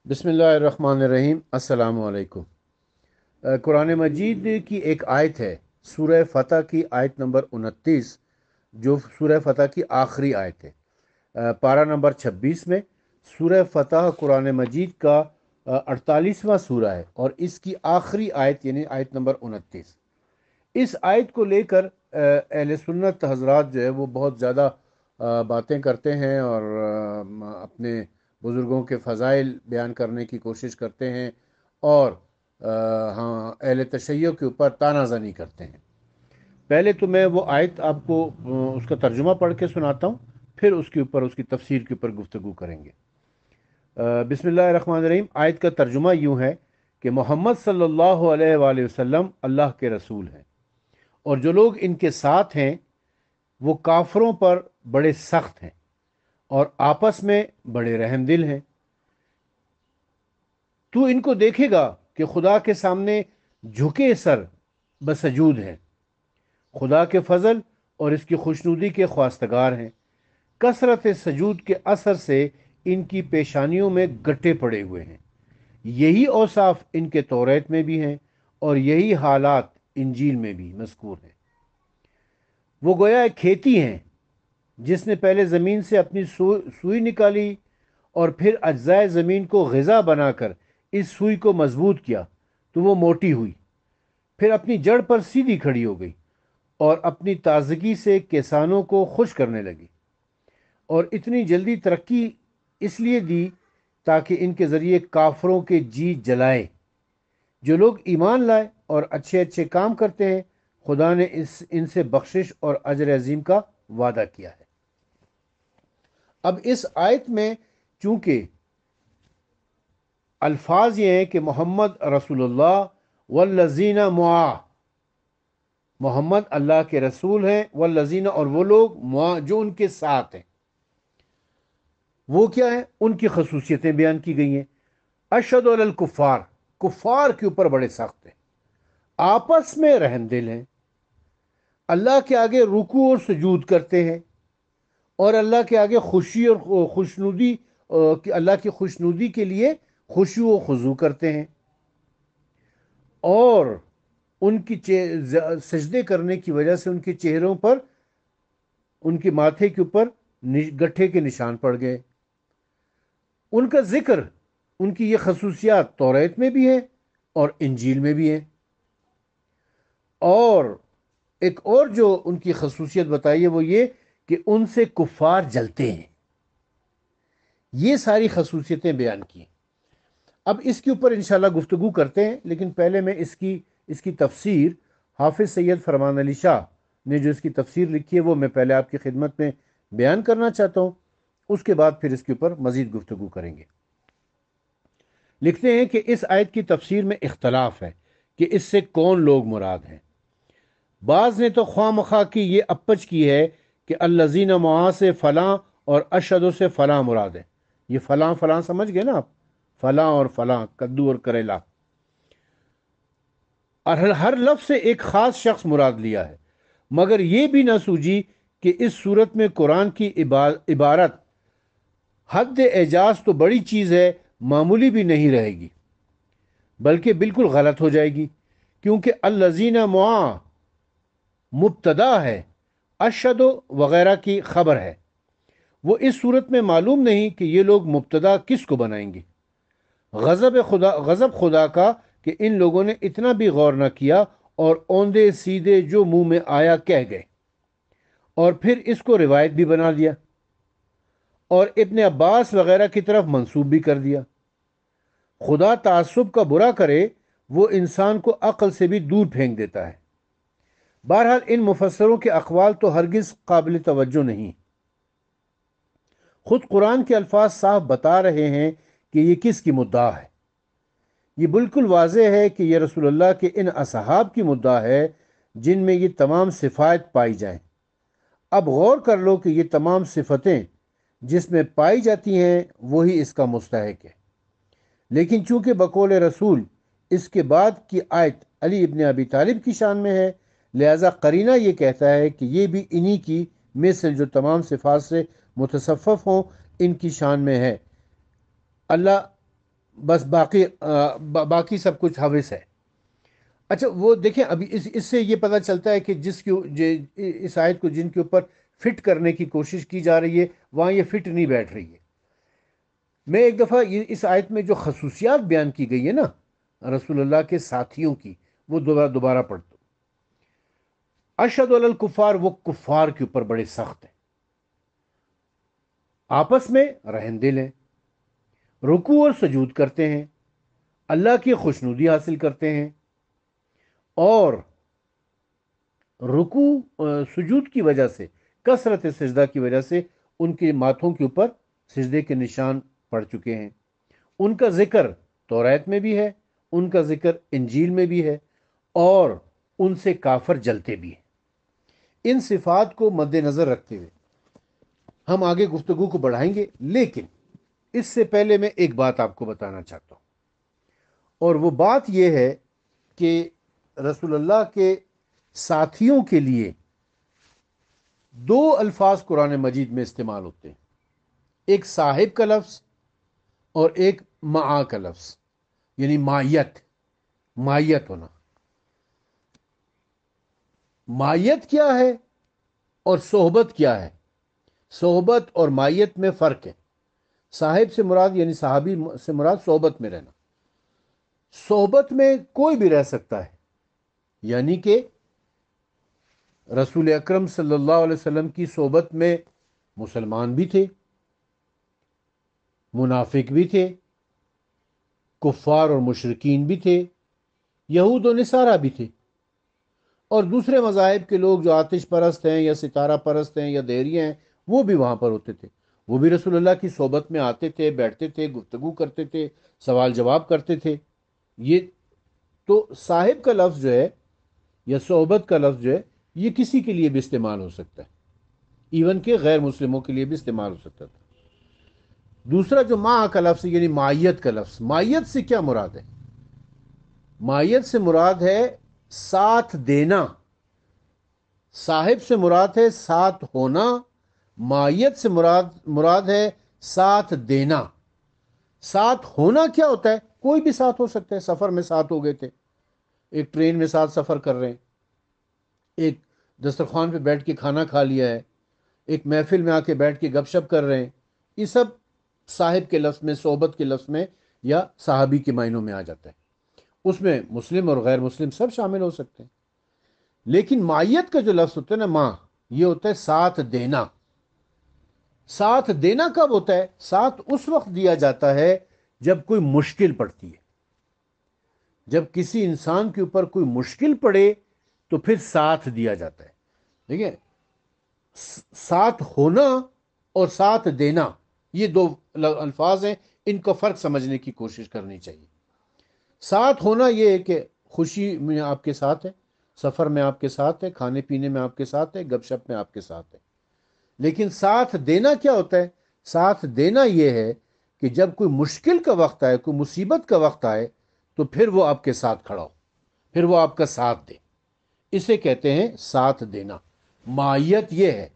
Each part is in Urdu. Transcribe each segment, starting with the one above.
بسم اللہ الرحمن الرحیم۔ السلام علیکم۔ قرآن مجید کی ایک آیت ہے، سورہ فتح کی آیت نمبر 29، جو سورہ فتح کی آخری آیت ہے۔ پارہ نمبر 26 میں سورہ فتح قرآن مجید کا 48واں سورہ ہے، اور اس کی آخری آیت یعنی آیت نمبر 29۔ اس آیت کو لے کر اہل سنت حضرات جو ہے وہ بہت زیادہ باتیں کرتے ہیں، اور اپنے بزرگوں کے فضائل بیان کرنے کی کوشش کرتے ہیں، اور ہاں، اہل تشیع کے اوپر طعنہ زنی کرتے ہیں۔ پہلے تو میں وہ آیت آپ کو اس کا ترجمہ پڑھ کے سناتا ہوں، پھر اس کے اوپر اس کی تفسیر کے اوپر گفتگو کریں گے۔ بسم اللہ الرحمن الرحیم۔ آیت کا ترجمہ یوں ہے کہ محمد صلی اللہ علیہ وآلہ وسلم اللہ کے رسول ہیں، اور جو لوگ ان کے ساتھ ہیں وہ کافروں پر بڑے سخت ہیں اور آپس میں بڑے رحم دل ہیں۔ تو ان کو دیکھے گا کہ خدا کے سامنے جھکے سر بسجود ہیں، خدا کے فضل اور اس کی خوشنودی کے خواستگار ہیں۔ کثرت سجود کے اثر سے ان کی پیشانیوں میں گٹے پڑے ہوئے ہیں۔ یہی اوصاف ان کے توریت میں بھی ہیں، اور یہی حالات انجیل میں بھی مذکور ہیں۔ وہ گویا ایک کھیتی ہیں جس نے پہلے زمین سے اپنی سوئی نکالی، اور پھر اجزائے زمین کو غذا بنا کر اس سوئی کو مضبوط کیا تو وہ موٹی ہوئی، پھر اپنی جڑ پر سیدھی کھڑی ہو گئی، اور اپنی تازگی سے کسانوں کو خوش کرنے لگی، اور اتنی جلدی ترقی اس لیے دی تاکہ ان کے ذریعے کافروں کے جی جلائے۔ جو لوگ ایمان لائے اور اچھے اچھے کام کرتے ہیں، خدا نے ان سے بخشش اور اجر عظیم کا وعدہ کیا ہے۔ اب اس آیت میں چونکہ الفاظ یہ ہیں کہ محمد رسول اللہ والذین معاہ، محمد اللہ کے رسول ہیں، والذین اور وہ لوگ معاہ جو ان کے ساتھ ہیں، وہ کیا ہے؟ ان کی خصوصیتیں بیان کی گئی ہیں۔ اشد علی الکفار، کفار کے اوپر بڑے سخت ہیں، آپس میں رحم دل ہیں، اللہ کے آگے رکوع اور سجود کرتے ہیں، اور اللہ کے آگے خوشی اور خوشنودی، اللہ کی خوشنودی کے لیے خشوع و خضوع کرتے ہیں، اور ان کی سجدے کرنے کی وجہ سے ان کے چہروں پر، ان کے ماتھے کے اوپر گٹھے کے نشان پڑ گئے۔ ان کا ذکر، ان کی یہ خصوصیات توریت میں بھی ہیں اور انجیل میں بھی ہیں۔ اور ایک اور جو ان کی خصوصیت بتائی ہے وہ یہ کہ ان سے کفار جلتے ہیں۔ یہ ساری خصوصیتیں بیان کی ہیں۔ اب اس کے اوپر انشاءاللہ گفتگو کرتے ہیں، لیکن پہلے میں اس کی تفسیر حافظ سید فرمان علی شاہ نے جو اس کی تفسیر لکھی ہے وہ میں پہلے آپ کی خدمت میں بیان کرنا چاہتا ہوں، اس کے بعد پھر اس کے اوپر مزید گفتگو کریں گے۔ لکھتے ہیں کہ اس آیت کی تفسیر میں اختلاف ہے کہ اس سے کون لوگ مراد ہیں۔ بعض نے تو خواہ مخواہ کی یہ اپچ کی ہے کہ الذین معاہ سے فلاں اور اشہدو سے فلاں مراد ہے۔ یہ فلاں فلاں سمجھ گئے نا آپ، فلاں اور فلاں، کدو اور کریلا، اور ہر لفظ سے ایک خاص شخص مراد لیا ہے۔ مگر یہ بھی نہ سوجی کہ اس صورت میں قرآن کی عبارت حد اعجاز تو بڑی چیز ہے، معمولی بھی نہیں رہے گی، بلکہ بالکل غلط ہو جائے گی، کیونکہ الذین معاہ مبتدا ہے، اشہد وغیرہ کی خبر ہے۔ وہ اس صورت میں معلوم نہیں کہ یہ لوگ مبتدا کس کو بنائیں گے۔ غضب خدا کا کہ ان لوگوں نے اتنا بھی غور نہ کیا، اور اوندے سیدھے جو منہ میں آیا کہہ گئے، اور پھر اس کو روایت بھی بنا لیا، اور ابن عباس وغیرہ کی طرف منسوب بھی کر دیا۔ خدا تعصب کا برا کرے، وہ انسان کو عقل سے بھی دور پھینک دیتا ہے۔ بہرحال ان مفسروں کے اقوال تو ہرگز قابل توجہ نہیں۔ خود قرآن کے الفاظ صاف بتا رہے ہیں کہ یہ کس کی مدعا ہے۔ یہ بالکل واضح ہے کہ یہ رسول اللہ کے ان اصحاب کی مدعا ہے جن میں یہ تمام صفات پائی جائیں۔ اب غور کر لو کہ یہ تمام صفتیں جس میں پائی جاتی ہیں وہی اس کا مستحق ہے، لیکن چونکہ بقول رسول اس کے بعد کی آیت علی ابن ابی طالب کی شان میں ہے، لہذا قرینہ یہ کہتا ہے کہ یہ بھی انہی کی مثل جو تمام صفات سے متصفف ہوں ان کی شان میں ہے۔ اللہ بس باقی سب کچھ حوث ہے۔ اچھا وہ دیکھیں، ابھی اس سے یہ پتہ چلتا ہے کہ اس آیت کو جن کے اوپر فٹ کرنے کی کوشش کی جا رہی ہے وہاں یہ فٹ نہیں بیٹھ رہی ہے۔ میں ایک دفعہ اس آیت میں جو خصوصیات بیان کی گئی ہے نا رسول اللہ کے ساتھیوں کی، وہ دوبارہ پڑھ دو۔ اشہد علی الکفار، وہ کفار کے اوپر بڑے سخت ہیں، آپس میں رحم دل ہیں، رکوع اور سجود کرتے ہیں، اللہ کی خوشنودی حاصل کرتے ہیں، اور رکوع سجود کی وجہ سے، کثرت سجدہ کی وجہ سے ان کے ماتھوں کے اوپر سجدے کے نشان پڑ چکے ہیں۔ ان کا ذکر توریت میں بھی ہے، ان کا ذکر انجیل میں بھی ہے، اور ان سے کافر جلتے بھی ہیں۔ ان صفات کو مد نظر رکھتے ہوئے ہم آگے گفتگو کو بڑھائیں گے، لیکن اس سے پہلے میں ایک بات آپ کو بتانا چاہتا ہوں، اور وہ بات یہ ہے کہ رسول اللہ کے ساتھیوں کے لیے دو الفاظ قرآن مجید میں استعمال ہوتے ہیں، ایک صاحب کا لفظ اور ایک معا کا لفظ، یعنی مائیت ہونا۔ مائیت کیا ہے اور صحبت کیا ہے؟ صحبت اور مائیت میں فرق ہے۔ صاحب سے مراد یعنی صحابی سے مراد صحبت میں رہنا۔ صحبت میں کوئی بھی رہ سکتا ہے، یعنی کہ رسول اکرم صلی اللہ علیہ وسلم کی صحبت میں مسلمان بھی تھے، منافق بھی تھے، کفار اور مشرکین بھی تھے، یہود و نصارہ بھی تھے، اور دوسرے مذاہب کے لوگ جو آتش پرست ہیں یا ستارہ پرست ہیں یا دیریہ ہیں وہ بھی وہاں پر ہوتے تھے۔ وہ بھی رسول اللہ کی صحبت میں آتے تھے، بیٹھتے تھے، گفتگو کرتے تھے، سوال جواب کرتے تھے۔ یہ تو صاحب کا لفظ جو ہے یا صحبت کا لفظ جو ہے یہ کسی کے لیے بھی استعمال ہو سکتا ہے، ایون کہ غیر مسلموں کے لیے بھی استعمال ہو سکتا تھا۔ دوسرا جو ماں کا لفظ یعنی مائیت کا لفظ، مائیت سے کیا مراد ہے؟ مائیت سے مراد ہے ساتھ دینا۔ صاحب سے مراد ہے ساتھ ہونا، مائیت سے مراد ہے ساتھ دینا۔ ساتھ ہونا کیا ہوتا ہے؟ کوئی بھی ساتھ ہو سکتا ہے۔ سفر میں ساتھ ہو گئے تھے، ایک ٹرین میں ساتھ سفر کر رہے ہیں، ایک دسترخوان پہ بیٹھ کے کھانا کھا لیا ہے، ایک محفل میں آ کے بیٹھ کے گپ شپ کر رہے ہیں، یہ سب صاحب کے لفظ میں، صحبت کے لفظ میں یا صحابی کے معنوں میں آ جاتا ہے۔ اس میں مسلم اور غیر مسلم سب شامل ہو سکتے ہیں۔ لیکن مائیت کا جو لفظ ہوتا ہے نا، ماں، یہ ہوتا ہے ساتھ دینا۔ ساتھ دینا کب ہوتا ہے؟ ساتھ اس وقت دیا جاتا ہے جب کوئی مشکل پڑتی ہے۔ جب کسی انسان کے اوپر کوئی مشکل پڑے تو پھر ساتھ دیا جاتا ہے۔ دیکھیں، ساتھ ہونا اور ساتھ دینا یہ دو الفاظ ہیں، ان کا فرق سمجھنے کی کوشش کرنی چاہیے۔ ساتھ ہونا یہ ہے کہ خوشی میں آپ کے ساتھ ہے، سفر میں آپ کے ساتھ ہے، کھانے پینے میں آپ کے ساتھ ہے، گپ شپ میں آپ کے ساتھ ہے۔ لیکن ساتھ دینا کیا ہوتا ہے؟ ساتھ دینا یہ ہے کہ جب کوئی مشکل کا وقت آئے، کوئی مصیبت کا وقت آئے تو پھر وہ آپ کے ساتھ کھڑا ہو، پھر وہ آپ کا ساتھ دے، اسے کہتے ہیں ساتھ دینا۔ مائیت یہ ہے۔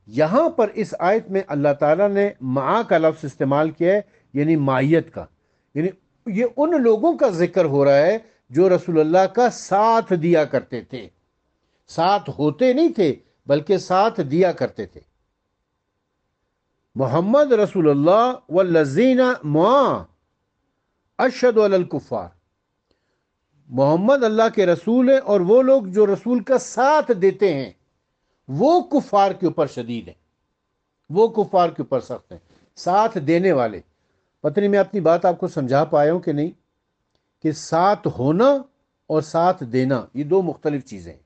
یہاں پر اس آیت میں اللہ تعالیٰ نے معا کا لفظ استعمال کیا ہے، یعنی مائیت کا، یعنی یہ ان لوگوں کا ذکر ہو رہا ہے جو رسول اللہ کا ساتھ دیا کرتے تھے۔ ساتھ ہوتے نہیں تھے بلکہ ساتھ دیا کرتے تھے۔ محمد رسول اللہ والذین معہ اشہد علی الکفار، محمد اللہ کے رسول ہیں اور وہ لوگ جو رسول کا ساتھ دیتے ہیں وہ کفار کے اوپر شدید ہیں، وہ کفار کے اوپر سخت ہیں۔ ساتھ دینے والے، پتہ نہیں میں اپنی بات آپ کو سمجھا پایا ہوں کہ نہیں، کہ ساتھ ہونا اور ساتھ دینا یہ دو مختلف چیزیں ہیں۔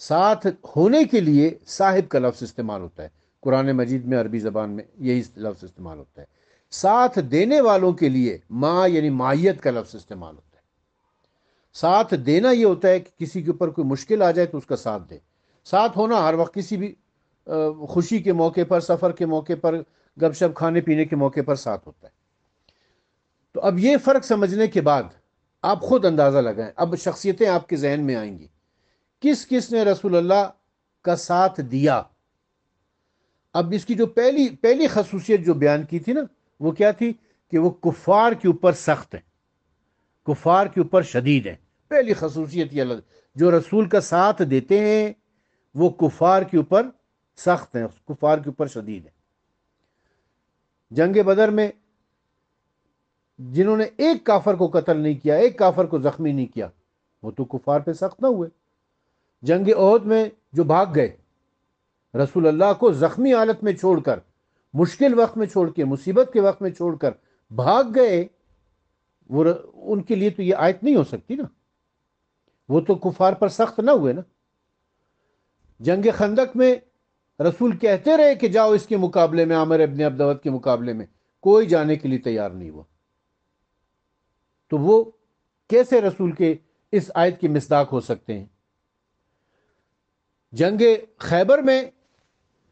ساتھ ہونے کے لیے صاحب کا لفظ استعمال ہوتا ہے، قرآن مجید میں عربی زبان میں یہی لفظ استعمال ہوتا ہے۔ ساتھ دینے والوں کے لیے ماں یعنی مائیت کا لفظ استعمال ہوتا ہے۔ ساتھ دینا یہ ہوتا ہے کہ کسی کے اوپر کوئی مشکل آ جائے تو اس کا ساتھ دے۔ ساتھ ہونا ہر وقت کسی بھی خوشی کے موقع پر، سفر کے موقع پر، گپ شپ کھانے پینے کے موقع پر ساتھ ہوتا ہے۔ تو اب یہ فرق سمجھنے کے بعد آپ خود اندازہ لگائیں، اب شخصیتیں آپ کے ذہن میں آئیں گی، کس کس نے رسول اللہ کا ساتھ دیا۔ اب اس کی جو پہلی خصوصیت جو بیان کی تھی نا، وہ کیا تھی کہ وہ کفار کے اوپر سخت ہیں، کفار کے اوپر شدید ہیں۔ پہلی خصوصیت یہ الگ، جو رسول کا ساتھ دیتے ہیں وہ کفار کے اوپر سخت ہیں، کفار کے اوپر شدید ہیں۔ جنگ بدر میں جنہوں نے ایک کافر کو قتل نہیں کیا، ایک کافر کو زخمی نہیں کیا، وہ تو کفار پہ سخت نہ ہوئے۔ جنگ احد میں جو بھاگ گئے، رسول اللہ کو زخمی حالت میں چھوڑ کر، مشکل وقت میں چھوڑ کے، مصیبت کے وقت میں چھوڑ کر بھاگ گئے، وہ ان کے لیے تو یہ آیت نہیں ہو سکتی نا، وہ تو کفار پر سخت نہ ہوئے نا۔ جنگ خندق میں رسول کہتے رہے کہ جاؤ اس کے مقابلے میں، عامر ابن عبدود کے مقابلے میں، کوئی جانے کے لیے تیار نہیں ہوا، تو وہ کیسے رسول کے اس آیت کی مصداق ہو سکتے ہیں؟ جنگ خیبر میں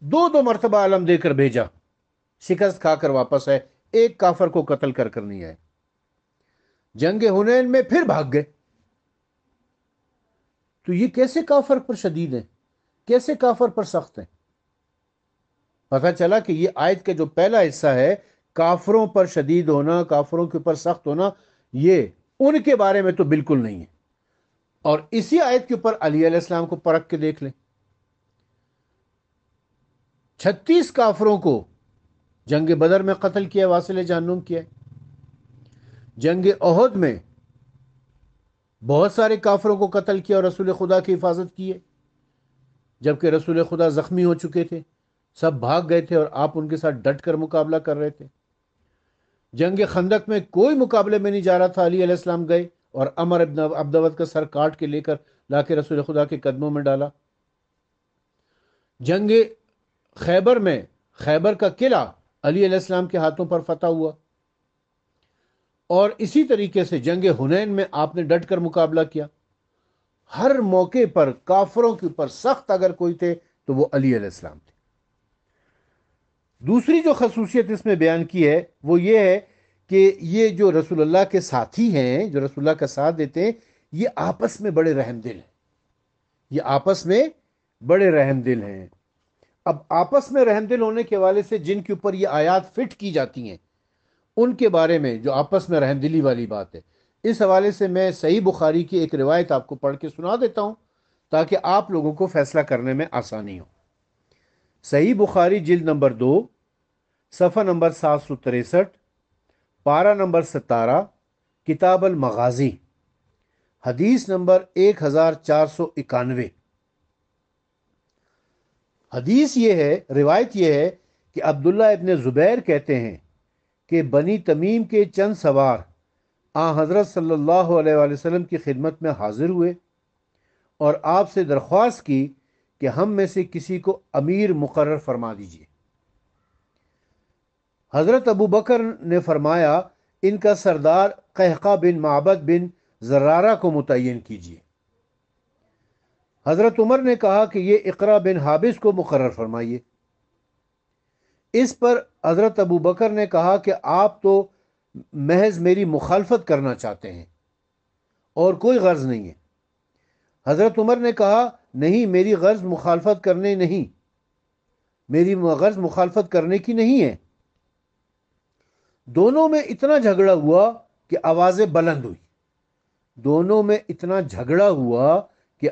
دو دو مرتبہ علم دے کر بھیجا، شکست کھا کر واپس آئے، ایک کافر کو قتل کر کر نہیں آئے۔ جنگ حنین میں پھر بھاگ گئے، تو یہ کیسے کافر پر شدید ہیں، کیسے کافر پر سخت ہیں؟ پتہ چلا کہ یہ آیت کا جو پہلا حصہ ہے، کافروں پر شدید ہونا، کافروں کے اوپر سخت ہونا، یہ ان کے بارے میں تو بالکل نہیں ہے۔ اور اسی آیت کے اوپر علی علیہ السلام کو پرکھ کے دیکھ لیں، 36 کافروں کو جنگ بدر میں قتل کیا، واصل جہنم کیا۔ جنگ احد میں بہت سارے کافروں کو قتل کیا اور رسول خدا کی حفاظت کی ہے، جبکہ رسول خدا زخمی ہو چکے تھے، سب بھاگ گئے تھے اور آپ ان کے ساتھ ڈٹ کر مقابلہ کر رہے تھے۔ جنگ خندق میں کوئی مقابلے میں نہیں جا رہا تھا، علی علیہ السلام گئے اور عمر ابن عبدود کا سر کاٹ کے لے کر لا کے رسول خدا کے قدموں میں ڈالا۔ جنگ خیبر میں خیبر کا قلعہ علی علیہ السلام کے ہاتھوں پر فتح ہوا، اور اسی طریقے سے جنگ حنین میں آپ نے ڈٹ کر مقابلہ کیا۔ ہر موقع پر کافروں کے اوپر سخت اگر کوئی تھے تو وہ علی علیہ السلام تھے۔ دوسری جو خصوصیت اس میں بیان کی ہے وہ یہ ہے کہ یہ جو رسول اللہ کے ساتھی ہیں، جو رسول اللہ کا ساتھ دیتے ہیں، یہ آپس میں بڑے رحم دل ہیں، یہ آپس میں بڑے رحم دل ہیں۔ اب آپس میں رحم دل ہونے کے حوالے سے جن کے اوپر یہ آیات فٹ کی جاتی ہیں، ان کے بارے میں جو آپس میں رحم دلی والی بات ہے، اس حوالے سے میں صحیح بخاری کی ایک روایت آپ کو پڑھ کے سنا دیتا ہوں تاکہ آپ لوگوں کو فیصلہ کرنے میں آسانی ہو۔ صحیح بخاری جلد نمبر 2، صفحہ نمبر 763، پارہ نمبر 17، کتاب المغازی، حدیث نمبر 1491۔ حدیث یہ ہے، روایت یہ ہے کہ عبداللہ ابن زبیر کہتے ہیں کہ بنی تمیم کے چند سوار حضرت صلی اللہ علیہ وآلہ وسلم کی خدمت میں حاضر ہوئے اور آپ سے درخواست کی کہ ہم میں سے کسی کو امیر مقرر فرما دیجیے۔ حضرت ابو بکر نے فرمایا ان کا سردار قحقہ بن معبد بن زرارہ کو متعین کیجیے۔ حضرت عمر نے کہا کہ یہ اقرا بن حابس کو مقرر فرمائیے۔ اس پر حضرت ابو بکر نے کہا کہ آپ تو محض میری مخالفت کرنا چاہتے ہیں اور کوئی غرض نہیں ہے۔ حضرت عمر نے کہا نہیں، میری غرض مخالفت کرنے کی نہیں ہے۔ دونوں میں اتنا جھگڑا ہوا کہ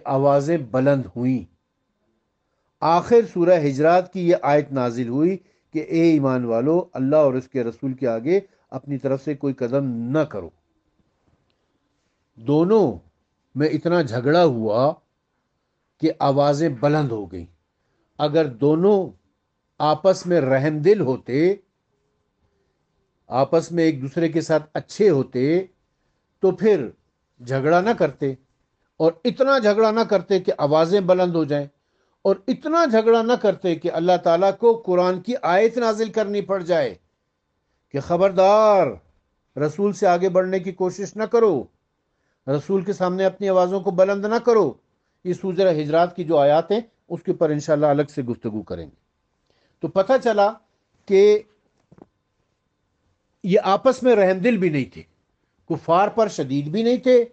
آوازیں بلند ہوئیں۔ آخر سورہ حجرات کی یہ آیت نازل ہوئی کہ اے ایمان والو، اللہ اور اس کے رسول کے آگے اپنی طرف سے کوئی قدم نہ کرو۔ دونوں میں اتنا جھگڑا ہوا کہ آوازیں بلند ہو گئیں۔ اگر دونوں آپس میں رحم دل ہوتے، آپس میں ایک دوسرے کے ساتھ اچھے ہوتے تو پھر جھگڑا نہ کرتے، اور اتنا جھگڑا نہ کرتے کہ آوازیں بلند ہو جائیں، اور اتنا جھگڑا نہ کرتے کہ اللہ تعالیٰ کو قرآن کی آیت نازل کرنی پڑ جائے کہ خبردار رسول سے آگے بڑھنے کی کوشش نہ کرو، رسول کے سامنے اپنی آوازوں کو بلند نہ کرو۔ اس سورہ حجرات کی جو آیات ہیں اس کے اوپر انشاءاللہ الگ سے گفتگو کریں گے۔ تو پتہ چلا کہ یہ آپس میں رحم دل بھی نہیں تھے، کفار پر شدید بھی نہیں تھے،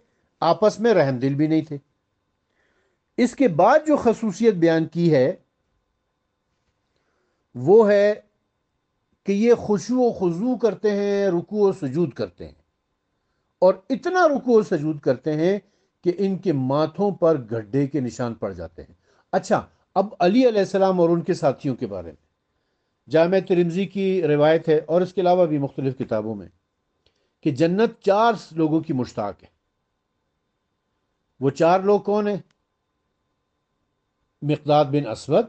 آپس میں رحم دل بھی نہیں تھے۔ اس کے بعد جو خصوصیت بیان کی ہے وہ ہے کہ یہ خشوع و خضوع کرتے ہیں، رکوع و سجود کرتے ہیں، اور اتنا رکوع و سجود کرتے ہیں کہ ان کے ماتھوں پر گڈھے کے نشان پڑ جاتے ہیں۔ اچھا، اب علی علیہ السلام اور ان کے ساتھیوں کے بارے میں جامع ترمذی کی روایت ہے، اور اس کے علاوہ بھی مختلف کتابوں میں، کہ جنت 4 لوگوں کی مشتاق ہے۔ وہ 4 لوگ کون ہیں؟ مقداد بن اسود،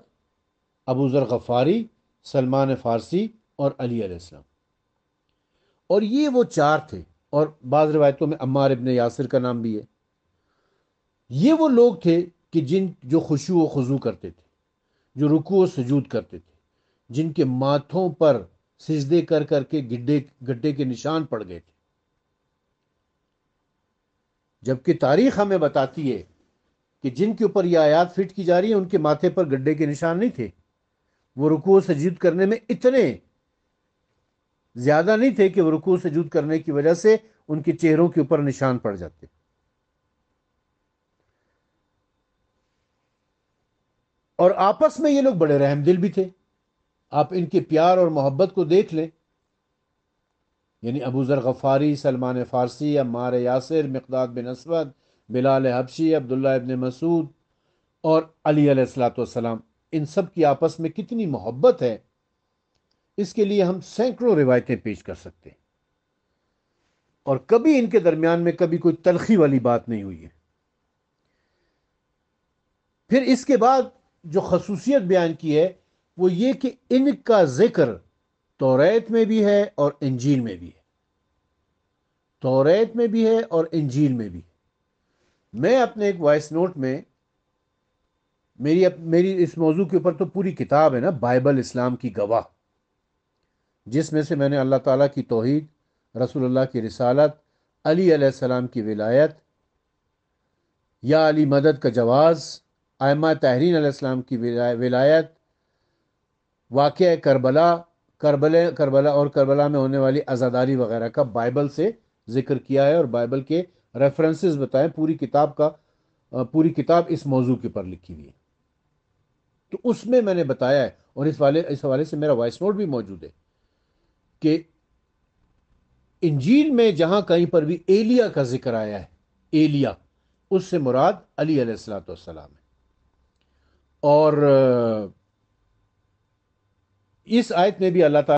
ابو ذر غفاری، سلمان فارسی اور علی علیہ السلام۔ اور یہ وہ 4 تھے، اور بعض روایتوں میں عمار ابن یاسر کا نام بھی ہے۔ یہ وہ لوگ تھے کہ جو خشوع و خضوع کرتے تھے، جو رکوع و سجود کرتے تھے، جن کے ماتھوں پر سجدے کر کر کے گڈھے کے نشان پڑ گئے تھے، جبکہ تاریخ ہمیں بتاتی ہے کہ جن کے اوپر یہ آیات فٹ کی جا رہی ہیں ان کے ماتھے پر گڈھے کے نشان نہیں تھے۔ وہ رکوع و سجود کرنے میں اتنے زیادہ نہیں تھے کہ وہ رکوع و سجود کرنے کی وجہ سے ان کے چہروں کے اوپر نشان پڑ جاتے۔ اور آپس میں یہ لوگ بڑے رحم دل بھی تھے۔ آپ ان کے پیار اور محبت کو دیکھ لیں، یعنی ابو ذر غفاری، سلمان فارسی، عمار یاسر، مقداد بن اسود، بلال حبشی، عبداللہ ابن مسعود اور علی علیہ الصلوۃ والسلام، ان سب کی آپس میں کتنی محبت ہے، اس کے لیے ہم سینکڑوں روایتیں پیش کر سکتے ہیں، اور کبھی ان کے درمیان میں کبھی کوئی تلخی والی بات نہیں ہوئی ہے۔ پھر اس کے بعد جو خصوصیت بیان کی ہے وہ یہ کہ ان کا ذکر توریت میں بھی ہے اور انجیل میں بھی ہے۔ توریت میں بھی ہے اور انجیل میں بھی ہے۔ میں اپنے ایک وائس نوٹ میں، میری اس موضوع کے اوپر تو پوری کتاب ہے نا، بائبل اسلام کی گواہ، جس میں سے میں نے اللہ تعالیٰ کی توحید، رسول اللہ کی رسالت، علی علیہ السلام کی ولایت، یا علی مدد کا جواز، ائمہ طاہرین علیہ السلام کی ولایت، واقعہ کربلا اور کربلا میں ہونے والی عزاداری وغیرہ کا بائبل سے ذکر کیا ہے، اور بائبل کے ریفرنسز بتائیں۔ پوری کتاب اس موضوع کے پر لکھی ہوئی ہے۔ تو اس میں نے بتایا ہے، اور اس حوالے سے میرا وائس نوٹ بھی موجود ہے، کہ انجیل میں جہاں کہیں پر بھی ایلیا کا ذکر آیا ہے، ایلیا، اس سے مراد علی علیہ الصلوۃ والسلام ہے۔ اور اس آیت میں بھی اللہ تعالیٰ